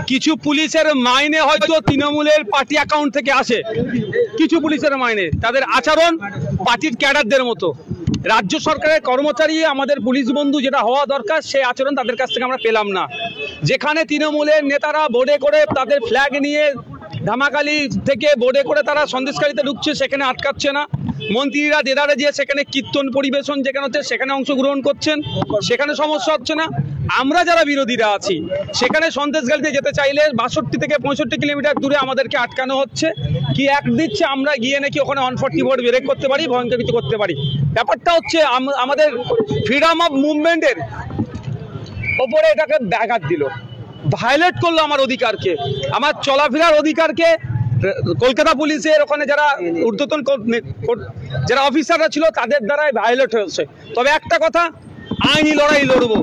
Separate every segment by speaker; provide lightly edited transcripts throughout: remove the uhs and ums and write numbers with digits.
Speaker 1: কিছু পুলিশের মাইনে হয়তো তৃণমূলের পার্টি অ্যাকাউন্ট থেকে আসে, কিছু পুলিশের মাইনে, তাদের আচরণ পার্টির ক্যাডারদের মতো। রাজ্য সরকারের কর্মচারী আমাদের পুলিশ বন্ধু যেটা হওয়া দরকার সেই আচরণ তাদের কাছ থেকে আমরা পেলাম না। যেখানে তৃণমূলের নেতারা বোর্ডে করে তাদের ফ্ল্যাগ নিয়ে ধামাকালি থেকে বোর্ডে করে তারা সন্দেশকারীতে ঢুকছে, সেখানে আটকাচ্ছে না। মন্ত্রীরা দেদারে যে সেখানে কীর্তন পরিবেশন যেখানে হচ্ছে সেখানে অংশগ্রহণ করছেন, সেখানে সমস্যা হচ্ছে না। আমরা যারা বিরোধীরা আছি সেখানে সন্দেশখালীতে যেতে চাইলে 62 থেকে 65 কিলোমিটার দূরে আমাদেরকে আটকানো হচ্ছে। কি এক দিচ্ছে আমরা গিয়ে নাকি ওখানে 140 বোর্ড ব্রেক করতে পারি, ভয়ঙ্কর কিছু করতে পারি। ব্যাপারটা হচ্ছে আমাদের ফ্রিডম অফ মুভমেন্টের ওপরে এটাকে ব্যাঘাত দিল, ভায়োলেট করলো আমার অধিকারকে, আমার চলাফেরার অধিকারকে। কলকাতা পুলিশের ওখানে যারা ঊর্ধ্বতন যারা অফিসাররা ছিল তাদের দ্বারাই ভায়োলেট হয়েছে। তবে একটা কথা, আইনি লড়াই লড়বো।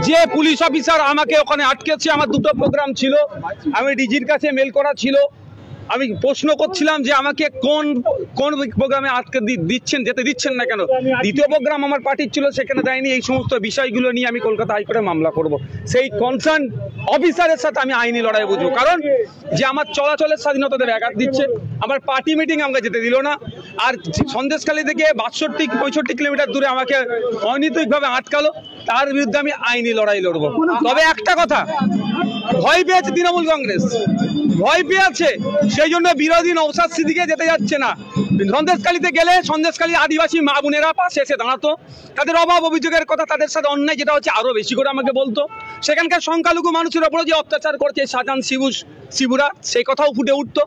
Speaker 1: যে পুলিশ অফিসার আমাকে ওখানে আটকেছে, আমার দুটো প্রোগ্রাম ছিল, আমি ডিজির কাছে মেল করা ছিল, আমি প্রশ্ন করছিলাম যে আমাকে কোন কোন প্রোগ্রামে আটকে যেতে দিচ্ছেন না কেন। দ্বিতীয় প্রোগ্রাম আমার পার্টির ছিল, সেখানে দেয়নি। এই সমস্ত বিষয়গুলো নিয়ে আমি কলকাতা হাইকোর্টে মামলা করব। সেই কনসার্ন অফিসারের সাথে আমি আইনি লড়াই বুঝবো, কারণ যে আমার চলাচলের স্বাধীনতাতে ব্যাঘাত দিচ্ছে, আমার পার্টি মিটিং আমাকে যেতে দিল না, আর সন্দেশখালী থেকে 62-65 কিলোমিটার দূরে আমাকে অনৈতিকভাবে আটকালো, তার বিরুদ্ধে আমি আইনি লড়াই লড়বো। তবে একটা কথা, ভয় পেয়েছে তৃণমূল কংগ্রেস, ভয় পেয়েছে, সেই জন্য বিরোধী নওশাদ সিদ্দিকী যেতে যাচ্ছে না। সন্দেশখালীতে গেলে সন্দেশখালী আদিবাসী মা বোনেরা পাশে এসে দাঁড়াতো, তাদের অভাব অভিযোগের কথা, তাদের সাথে অন্যায় যেটা হচ্ছে আরো বেশি করে আমাকে বলতো। সেখানকার সংখ্যালঘু মানুষের ওপরে যে অত্যাচার করছে শাহজাহান শিবুরা, সেই কথাও ফুটে উঠতো,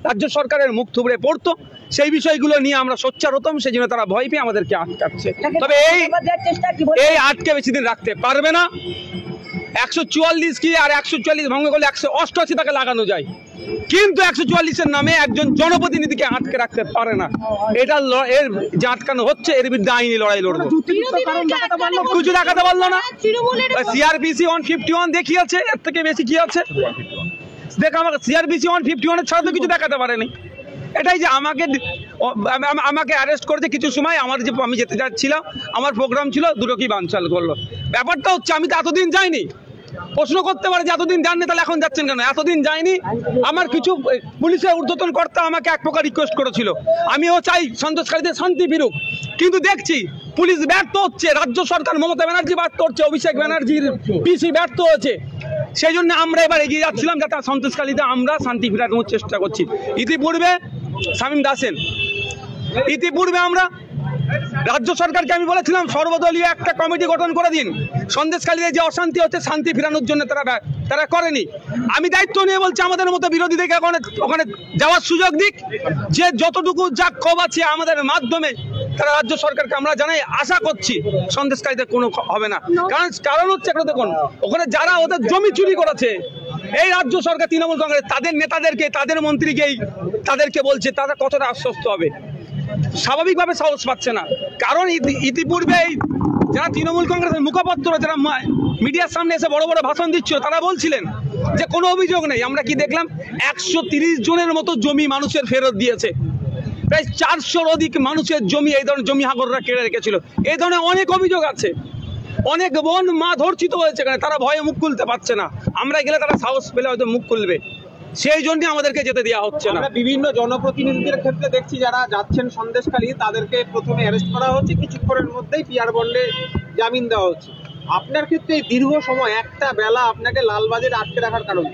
Speaker 1: রাজ্য সরকারের মুখ থুবড়ে পড়তো। সেই বিষয়গুলো নিয়ে আমরা সোচ্চার হতাম, সেই জন্য তারা ভয় পেয়ে আমাদেরকে আটকাচ্ছে। তবে এই আটকে বেশি দিন রাখতে পারবে না। 144 কি আর 144 ভঙ্গ করলে 188 তাকে লাগানো যায়, কিন্তু 144-এর নামে একজন জনপ্রতিনিধিকে আটকে রাখতে পারে না। এটা এর যে আটকানো হচ্ছে এর বিরুদ্ধে আইনি লড়াই লড়বো। কিছু দেখাতে পারলো না, সিআরপিসি 151 দেখিয়েছে, এর থেকে বেশি কি আছে দেখো। আমাকে সিআরপিসি 151 ছাড়া তো কিছু দেখাতে পারেনি। এটাই যে আমাকে অ্যারেস্ট করেছে কিছু সময়, আমি যেতে যাচ্ছিলাম, আমার প্রোগ্রাম ছিল, দুটো কি বানচাল করলো। ব্যাপারটা হচ্ছে আমি তো এতদিন যাইনি। প্রশ্ন করতে পারে যে এতদিন যাননি, তাহলে এখন যাচ্ছেন কেন? এতদিন যাইনি। আমার কিছু পুলিশের ঊর্ধ্বতন কর্তা আমাকে এক প্রকার রিকোয়েস্ট করেছিল, আমিও চাই সন্দেশখালীতে শান্তি ফিরুক, কিন্তু দেখছি পুলিশ ব্যর্থ হচ্ছে, রাজ্য সরকার মমতা ব্যানার্জি ব্যর্থ হচ্ছে, অভিষেক ব্যানার্জির পিসি ব্যর্থ হচ্ছে। সেই জন্য আমরা এবার এগিয়ে যাচ্ছিলাম, যাতে সন্দেশখালীতে আমরা শান্তি ফেরানোর চেষ্টা করছি। ইতিপূর্বে শামীম দাসেন, ইতিপূর্বে আমরা রাজ্য সরকারকে আমি বলেছিলাম সর্বদলীয় একটা কমিটি গঠন করে দিন, সন্দেশখালীতে যে অশান্তি হচ্ছে শান্তি ফেরানোর জন্য তারা করেনি। আমি দায়িত্ব নিয়ে বলছি আমাদের মতো বিরোধীদেরকে ওখানে যাওয়ার সুযোগ দিক, যে যতটুকু যা ক্ষোভ আছে আমাদের মাধ্যমে তারা রাজ্য সরকারকে আমরা জানাই, আশা করছি সন্দেশখালীতে কোনো হবে না। কারণ হচ্ছে একটা দেখুন, ওখানে যারা ওদের জমি চুরি করেছে, এই রাজ্য সরকার তৃণমূল কংগ্রেস তাদের নেতাদেরকে, তাদের মন্ত্রীকেই তাদেরকে বলছে, তারা কতটা আশ্বস্ত হবে? স্বাভাবিকভাবে সাহস পাচ্ছে না। কারণ ইতিপূর্বে যারা তৃণমূল কংগ্রেসের মুখপাত্র, যারা মিডিয়ার সামনে এসে বড় বড় ভাষণ দিচ্ছিল, তারা বলছিলেন যে কোনো অভিযোগ নেই। আমরা কি দেখলাম, 130 জনের মতো জমি মানুষের ফেরত দিয়েছে। প্রায় 400-র অধিক মানুষের জমি, এই ধরনের জমি হাগররা কেড়ে রেখেছিল। এই ধরনের অনেক অভিযোগ আছে। অনেক বোন মা ধর্ষিত হয়েছে এখানে, তারা ভয়ে মুখ খুলতে পারছে না। আমরা গেলে তারা সাহস পেলে হয়তো মুখ খুলবে, সেই জন্য আমাদেরকে যেতে দেওয়া হচ্ছে না।
Speaker 2: বিভিন্ন জনপ্রতিনিধিদের ক্ষেত্রে দেখছি যারা যাচ্ছেন সন্দেশখালী, তাদেরকে প্রথমে অ্যারেস্ট করা হচ্ছে, কিছুক্ষণের মধ্যেই পিআর বন্ডে জামিন দেওয়া হচ্ছে। আপনার ক্ষেত্রে দীর্ঘ সময় একটা বেলা আপনাকে লালবাজারে আটকে রাখার কারণ?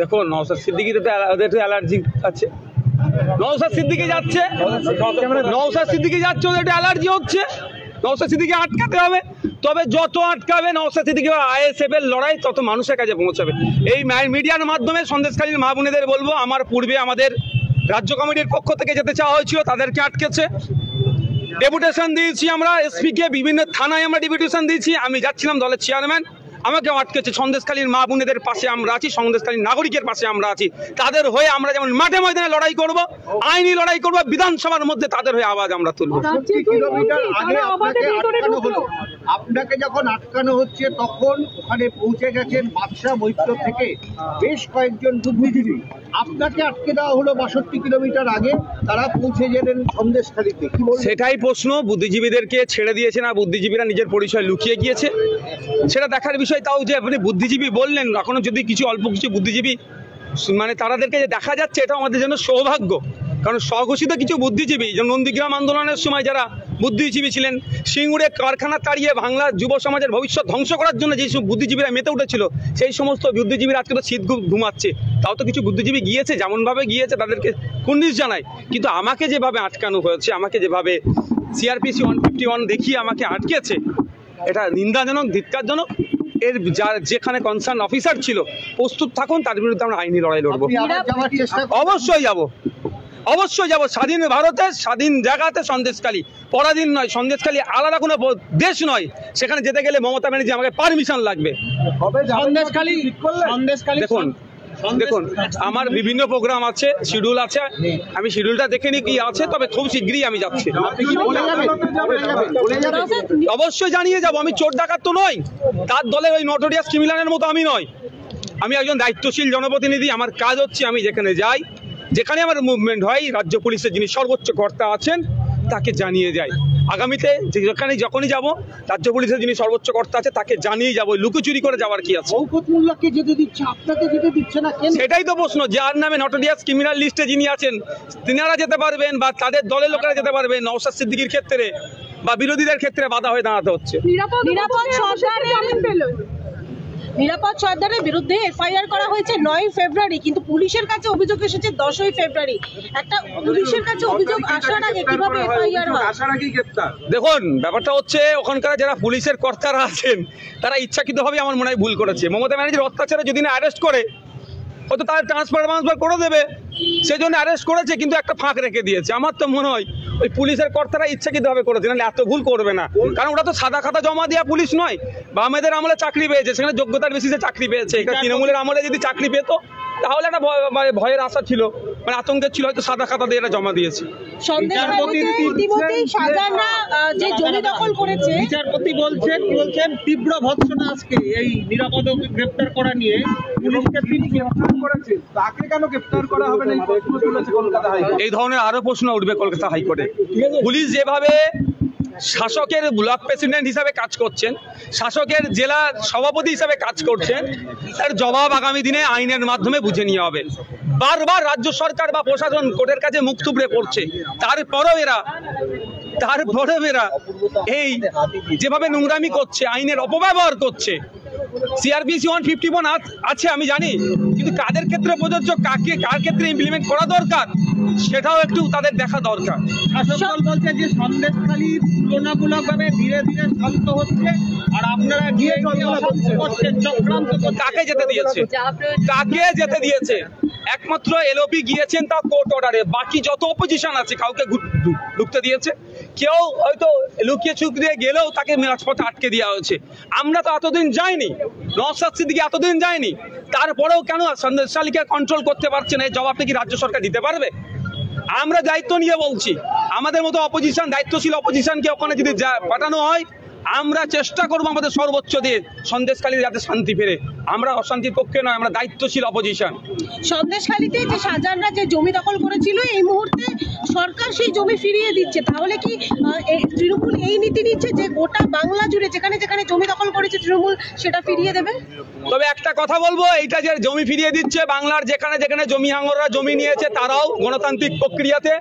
Speaker 1: দেখো, নওশাদ সিদ্দিকীর ওদের অ্যালার্জি আছে। নওশাদ সিদ্দিকী যাচ্ছে, ওদের একটা অ্যালার্জি হচ্ছে, নওশাদ সিদ্দিকী আটকাতে হবে। তবে যত আটকাবে নওশাদ সিদ্দিকী আইএসএফ এর লড়াই তত মানুষের কাছে পৌঁছাবে। এই মিডিয়ার মাধ্যমে সন্দেশখালীর মা বোনেদের বলবো, আমার পূর্বে আমাদের রাজ্য কমিটির পক্ষ থেকে যেতে চাওয়া হয়েছিল, তাদেরকে আটকেছে। ডেপুটেশন দিয়েছি আমরা এসপিকে, বিভিন্ন থানায় আমরা ডেপুটেশন দিয়েছি। আমি যাচ্ছিলাম দলের চেয়ারম্যান, আমাকেও আটকেছে। সন্দেশখালীর মা বোনেদের পাশে আমরা আছি, সন্দেশখালীর নাগরিকের পাশে আমরা আছি। তাদের হয়ে আমরা যেমন মাঠে ময়দানে লড়াই করব, আইনি লড়াই করব, বিধানসভার মধ্যে তাদের হয়ে আওয়াজ আমরা তুলব।
Speaker 3: আপনাকে যখন আটকানো হচ্ছে তখন ওখানে পৌঁছে গেছেন বাদশা মৈত্র থেকে বেশ কয়েকজন বুদ্ধিজীবী। আপনাকে আটকে দেওয়া হলো 62 কিলোমিটার আগে, তারা পৌঁছে গেলেন সন্দেশখালীতে।
Speaker 1: সেটাই প্রশ্ন, বুদ্ধিজীবীদেরকে ছেড়ে দিয়েছে না বুদ্ধিজীবীরা নিজের পরিচয় লুকিয়ে গিয়েছে? সেটা দেখার বিষয়। তাও যে আপনি বুদ্ধিজীবী বললেন, এখনো যদি কিছু অল্প কিছু বুদ্ধিজীবী মানে তাদেরকে যে দেখা যাচ্ছে, এটা আমাদের জন্য সৌভাগ্য। কারণ স্বঘোষিত কিছু বুদ্ধিজীবী, যেমন নন্দীগ্রাম আন্দোলনের সময় যারা বুদ্ধিজীবী ছিলেন, সিঙ্গুরে কারখানা তাড়িয়ে বাংলা যুব সমাজের ভবিষ্যৎ ধ্বংস করার জন্য যেই সব বুদ্ধিজীবীরা মেতে উঠেছিল, সেই সমস্ত বুদ্ধিজীবীরা আজকে তো শীত ঘুমাচ্ছে। তাও তো কিছু বুদ্ধিজীবী গিয়েছে, যেমনভাবে গিয়েছে তাদেরকে কুর্নিশ জানাই। কিন্তু আমাকে যেভাবে আটকানো হয়েছে, আমাকে যেভাবে CRPC 151 দেখিয়ে আমাকে আটকেছে, এটা নিন্দাজনক, ধিক্কারজনক। এর যেখানে কনসার্ন অফিসার ছিল প্রস্তুত থাকুন, তার বিরুদ্ধে আমরা আইনি লড়াই লড়বো। অবশ্যই যাব, অবশ্যই যাব। স্বাধীন ভারতে, স্বাধীন জায়গাতে সন্দেশখালী পরাধীন নয়। সন্দেশখালী আলাদা কোনো দেশ নয়। সেখানে যেতে গেলে মমতা ব্যানার্জি আমাকে পারমিশন লাগবে। দেখুন দেখুন আমার বিভিন্ন প্রোগ্রাম আছে, শিডিউল আছে, আমি শিডিউলটা দেখে নিই কি আছে, তবে খুব শীঘ্রই আমি যাচ্ছি। অবশ্যই জানিয়ে যাব। আমি চোর ডাকাত তো নই, তার দলের ওই নটোরিয়াস ক্রিমিনালের মতো আমি নই। আমি একজন দায়িত্বশীল জনপ্রতিনিধি। আমার কাজ হচ্ছে আমি যেখানে যাই, যেখানে আমার মুভমেন্ট হয়, রাজ্য পুলিশের যিনি সর্বোচ্চ কর্তা আছেন তাকে জানিয়ে যাই। আগামীতে যেখানে যখনই যাব, রাজ্য পুলিশের যিনি সর্বোচ্চ কর্তা আছে তাকে জানিয়ে যাবো। লুকোচুরি করে যাওয়ার কি আছে? সেটাই তো প্রশ্ন। যার নামে নটোরিয়াস ক্রিমিনাল লিস্টে যিনি আছেন তিনারা যেতে পারবেন, বা তাদের দলের লোকেরা যেতে পারবেন। নওশাদ সিদ্দিকীর ক্ষেত্রে বা বিরোধীদের ক্ষেত্রে বাধা হয়ে দাঁড়াতে হচ্ছে।
Speaker 4: নিরাপদ সর্দারের বিরুদ্ধে FIR করা হয়েছে 9 ফেব্রুয়ারি, কিন্তু পুলিশের কাছে অভিযোগ এসেছে 10ই ফেব্রুয়ারি। একটা পুলিশের কাছে অভিযোগ আসার আগে কিভাবে FIR হয়?
Speaker 1: দেখুন, ব্যাপারটা হচ্ছে ওখানকার যারা পুলিশের কর্তারা আছেন তারা ইচ্ছাকৃতভাবে আমার মনে হয় ভুল করেছে। মমতা ব্যানার্জির অত্যাচারে যদি না অ্যারেস্ট করে, হয়তো তার ট্রান্সফার করে দেবে, সেই জন্য অ্যারেস্ট করেছে, কিন্তু একটা ফাঁক রেখে দিয়েছে। আমার তো মনে হয় ওই পুলিশের কর্তারা ইচ্ছাকৃতভাবে করেছে, নাহলে এত ভুল করবে না। কারণ ওরা তো সাদা খাতা জমা দেওয়া পুলিশ নয়। বামেদের আমলে চাকরি পেয়েছে, সেখানে যোগ্যতার বেসিসে চাকরি পেয়েছে। এখানে তৃণমূলের আমলে যদি চাকরি পেত তাহলে একটা ভয়ের আশা ছিল, মানে আতঙ্কের ছিল, হয়তো সাদা খাতা দিয়ে এটা জমা দিয়েছে।
Speaker 2: বিচারপতি বলছেন তীব্র ভৎসনা আজকে এই নিরাপদ গ্রেপ্তার করা নিয়ে পুলিশকে তিনি গ্রেপ্তার করেছেন, তাকে কেন গ্রেপ্তার করা হবে না এই প্রশ্ন তুলেছে কলকাতা হাইকোর্ট।
Speaker 1: এই ধরনের আরো প্রশ্ন উঠবে কলকাতা হাইকোর্টে। পুলিশ যেভাবে শাসকের ব্লক প্রেসিডেন্ট হিসাবে কাজ করছেন, শাসকের জেলা সভাপতি হিসাবে কাজ করছেন, তার জবাব আগামী দিনে আইনের মাধ্যমে বুঝে নিয়ে হবে। বারবার রাজ্য সরকার বা প্রশাসন কোর্টের কাছে মুখ থুবড়ে পড়ছে, তারপরেও এরা এই যেভাবে নোংরামি করছে, আইনের অপব্যবহার করছে। CRPC 151 আছে আমি জানি, কিন্তু কাদের ক্ষেত্রে প্রযোজ্য, কার ক্ষেত্রে ইমপ্লিমেন্ট করা দরকার, সেটাও একটু তাদের দেখা দরকার।
Speaker 2: শাসক দল বলছে যে সন্দেশখালী তুলনামূলকভাবে ধীরে ধীরে শান্ত হচ্ছে, আর আপনারা গিয়ে চক্রান্ত
Speaker 1: কাকে যেতে দিয়েছে? কাকে যেতে দিয়েছে? একমাত্র LOP গিয়েছেন, তা কোর্ট অর্ডারে। বাকি যত অপোজিশন আছে কাউকে ঢুকতে দিয়েছে? কেউ হয়তো লুকিয়ে চুকিয়ে গেলেও তাকে রাজপথে আটকে দেওয়া হয়েছে। আমরা তো এতদিন যাইনি, নওশাদ সিদ্দিকী এতদিন যায়নি, তারপরেও কেন সন্দেশখালীকে কন্ট্রোল করতে পারছে না? এই জবাবটা কি রাজ্য সরকার দিতে পারবে? আমরা দায়িত্ব নিয়ে বলছি, আমাদের মতো অপোজিশন, দায়িত্বশীল অপোজিশনকে ওখানে যদি পাঠানো হয়, আমরা চেষ্টা করবো আমাদের সর্বোচ্চ দিয়ে সন্দেশখালী যাতে শান্তি ফেরে। আমরা অশান্তির পক্ষে নয়, আমরা দায়িত্বশীল অপোজিশন।
Speaker 4: সন্দেশখালীতে যে শাহজাহানরা যে জমি দখল করেছিল, এই মুহূর্তে সরকার সেই জমি ফিরিয়ে দিচ্ছে, তাহলে কি তৃণমূল এই নীতি নিচ্ছে যে গোটা বাংলা জুড়ে যেখানে যেখানে জমি দখল করেছে তৃণমূল সেটা ফিরিয়ে দেবে?
Speaker 1: তবে একটা কথা বলবো, এইটা যে জমি ফিরিয়ে দিচ্ছে, বাংলার যেখানে যেখানে জমি হাঙ্গররা জমি নিয়েছে তারাও গণতান্ত্রিক প্রক্রিয়াতে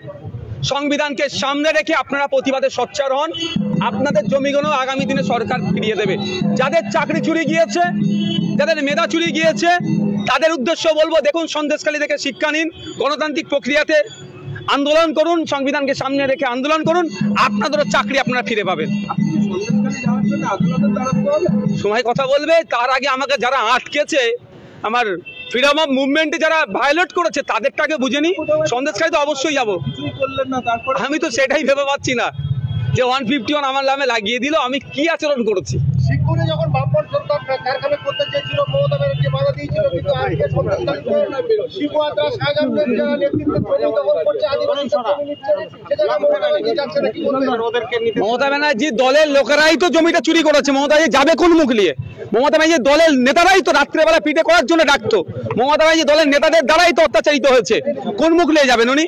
Speaker 1: সংবিধানকে সামনে রেখে আপনারা প্রতিবাদে সোচ্চার হন। আপনাদের জমিগুলো আগামী দিনে সরকার ফিরিয়ে দেবে। যাদের চাকরি চুরি গিয়েছে, যাদের মেধা চুরি গিয়েছে, তাদের উদ্দেশ্য বলবো, দেখুন সন্দেশখালী থেকে শিক্ষা নিন, গণতান্ত্রিক প্রক্রিয়াতে আন্দোলন করুন, সংবিধানকে সামনে রেখে আন্দোলন করুন, আপনাদেরও চাকরি আপনারা ফিরে পাবেন। সময় কথা বলবে, তার আগে আমাকে যারা আটকেছে, আমার ফ্রিডম অফ মুভমেন্টে যারা ভায়োলেট করেছে তাদেরটাকে বুঝে নি। সন্দেশখালী তো অবশ্যই যাবো, আমি তো সেটাই ভেবে পাচ্ছি না যে 151 আমার নামে লাগিয়ে দিল, আমি কি আচরণ করেছি।
Speaker 3: সিঙ্গুরে যখন বামপন্থ সরকার কারখানা করতে চেয়েছিল, মমতা ব্যানার্জি বাধা দিয়েছিল, কিন্তু আজকে শিবুয়াত্রা শাহজাহানের যারা নেতৃত্বে জমি দখল করছে, আদিবাসীদের জমি নিচ্ছে, সেটা মমতা ব্যানার্জি যাচ্ছে না, কি বলবেন?
Speaker 1: মমতা ব্যানার্জির দলের লোকেরাই তো জমিটা চুরি করেছে। মমতা ব্যানার্জি যাবে কোন মুখ নিয়ে? মমতা ব্যানার্জির দলের নেতারাই তো রাত্রেবেলা পিঠে করার জন্য ডাকতো। মমতা ব্যানার্জি দলের নেতাদের দ্বারাই তো অত্যাচারিত হয়েছে, কোন মুখ নিয়ে যাবেন উনি?